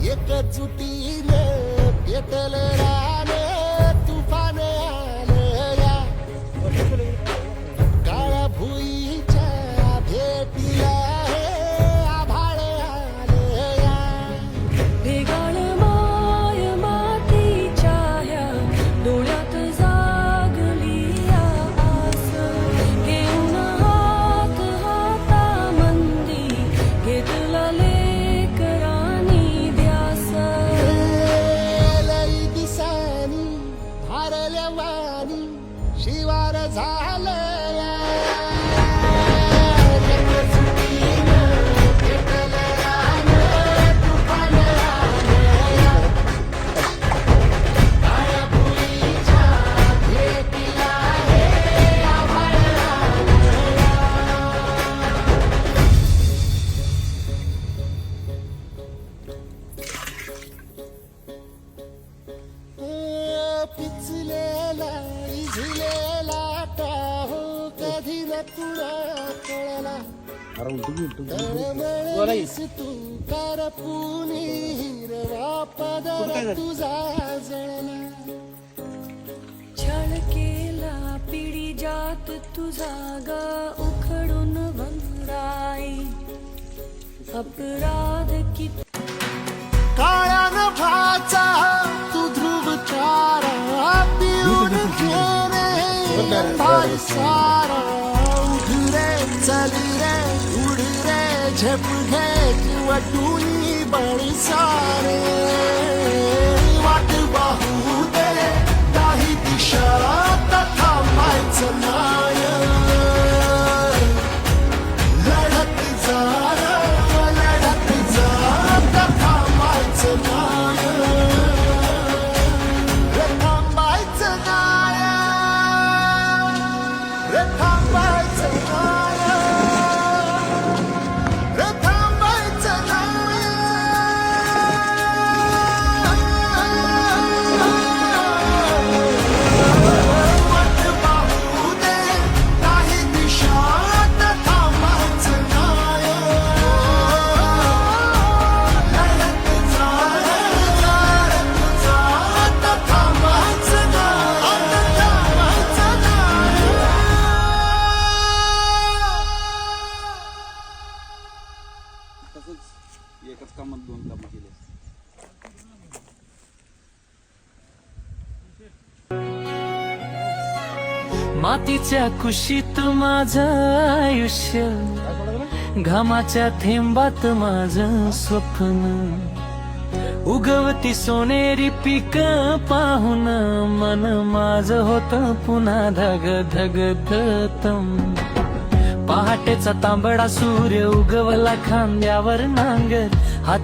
एकजुटीने पेटले राने तुफान आलं या काळ्या भुईच्या भेटीला हे आभाळ आलं या भेगाळ माय मातीच्या ह्या डोळ्यात जागली या आस घेऊन हात हातामंदी घेतला लेकरांनी ध्यास लई दिसानी भारल्या वाणी शिवार झालं या एकजुटीने पेटले राने तुफान आलं या काळ्या भुईच्या भेटीला हे आभाळ आलं पिचलेला इझलेला टाहो कधी न तुला कळला तळमळलीस तू करपुनी हिरवा पदर तुझा जळला छळ केला पिढी जात तुझा ग उखडून वंगाई अपराध किती काळ्या नभाचा तू ध्रुव तारा पिऊन घेणे ताई सारा उठ रे चल रे उड रे झेप घे किंवा टुनी बळी सारे वाट वाहू दे काही दिशा थांबायचं नाय लढत जा लढत जा थांबायचं नाय रे थांबायचं नाय रे थांबायचं नाय रे थांबायचं वाट पाहू दे काही दिशा थांबायचं नाय लढत जा थांबायचं नाय थांबायचं नाय तसंच एकच कामात दोन कामं केली. मातीच्या कुशीत माझं आयुष्य घामाच्या थेंबात माझं स्वप्न उगवती सोनेरी पीक पाहून मन माझं होत पुन्हा धग धग धतम पहाटेचा तांबडा सूर्य उगवला खांद्यावर नांगर हात